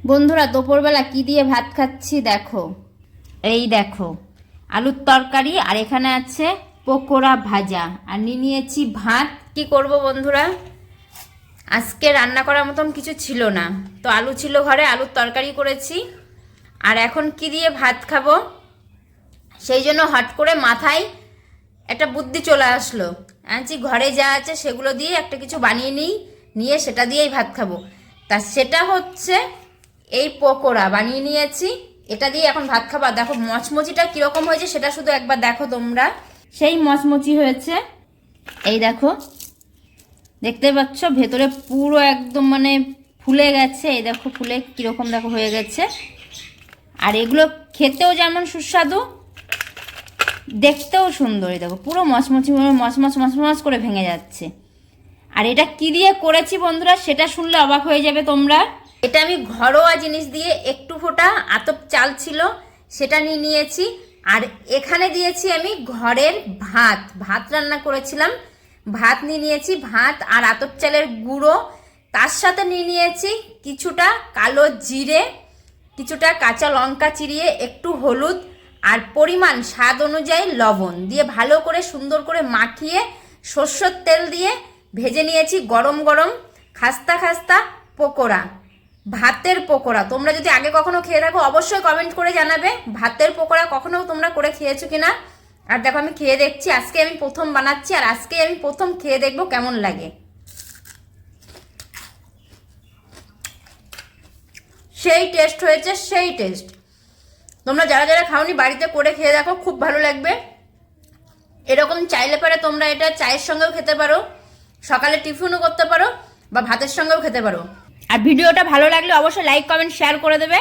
বন্ধুরা দুপুরবেলা কি দিয়ে ভাত খাচ্ছি দেখো। এই দেখো আলুর তরকারি, আর এখানে আছে পকোড়া ভাজা, আর নিয়েছি ভাত। কি করব বন্ধুরা, আজকে রান্না করার মতন কিছু ছিল না, তো আলু ছিল ঘরে, আলুর তরকারি করেছি। আর এখন কি দিয়ে ভাত খাবো, সেই জন্য হট করে মাথায় একটা বুদ্ধি চলে আসলো। আনছি ঘরে যা আছে সেগুলো দিয়ে একটা কিছু বানিয়ে নিয়ে সেটা দিয়েই ভাত খাবো। তা সেটা হচ্ছে এই পকোড়া বানিয়ে নিয়েছি, এটা দিয়ে এখন ভাত খাবো। আর দেখো মচমচিটা কীরকম হয়েছে সেটা শুধু একবার দেখো তোমরা, সেই মচমচি হয়েছে। এই দেখো, দেখতে পাচ্ছ ভেতরে পুরো একদম মানে ফুলে গেছে। এই দেখো ফুলে কীরকম দেখো হয়ে গেছে। আর এগুলো খেতেও যেমন সুস্বাদু, দেখতেও সুন্দর। এই দেখো পুরো মচমচি মচমচ করে ভেঙে যাচ্ছে। আর এটা কি দিয়ে করেছি বন্ধুরা, সেটা শুনলে অবাক হয়ে যাবে তোমরা। এটা আমি ঘরোয়া জিনিস দিয়ে, একটু ফোঁটা আতপ চাল ছিল সেটা নিয়েছি। আর এখানে দিয়েছি আমি ঘরের ভাত রান্না করেছিলাম, ভাত নিয়েছি, ভাত আর আতপ চালের গুঁড়ো। তার সাথে নিয়েছি কিছুটা কালো জিরে, কিছুটা কাঁচা লঙ্কা চিরিয়ে, একটু হলুদ, আর পরিমাণ স্বাদ অনুযায়ী লবণ দিয়ে ভালো করে সুন্দর করে মাখিয়ে সরষের তেল দিয়ে ভেজে নিয়েছি। গরম গরম খাস্তা খাস্তা পকোড়া, ভাতের পকোড়া। তোমরা যদি আগে কখনো খেয়ে থাকো অবশ্যই কমেন্ট করে জানাবে ভাতের পকোড়া কখনো তোমরা করে খেয়েছো কিনা। আর দেখো আমি খেয়ে দেখছি, আজকে আমি প্রথম বানাচ্ছি, আর আজকে আমি প্রথম খেয়ে দেখবো কেমন লাগে। সেই টেস্ট হয়েছে, সেই টেস্ট। তোমরা যারা যারা খাওনি বাড়িতে করে খেয়ে দেখো, খুব ভালো লাগবে। এরকম চাইলে পারে তোমরা এটা চায়ের সঙ্গেও খেতে পারো, সকালে টিফিনও করতে পারো, বা ভাতের সঙ্গেও খেতে পারো। আর ভিডিওটা ভালো লাগলে অবশ্যই লাইক কমেন্ট শেয়ার করে দেবে।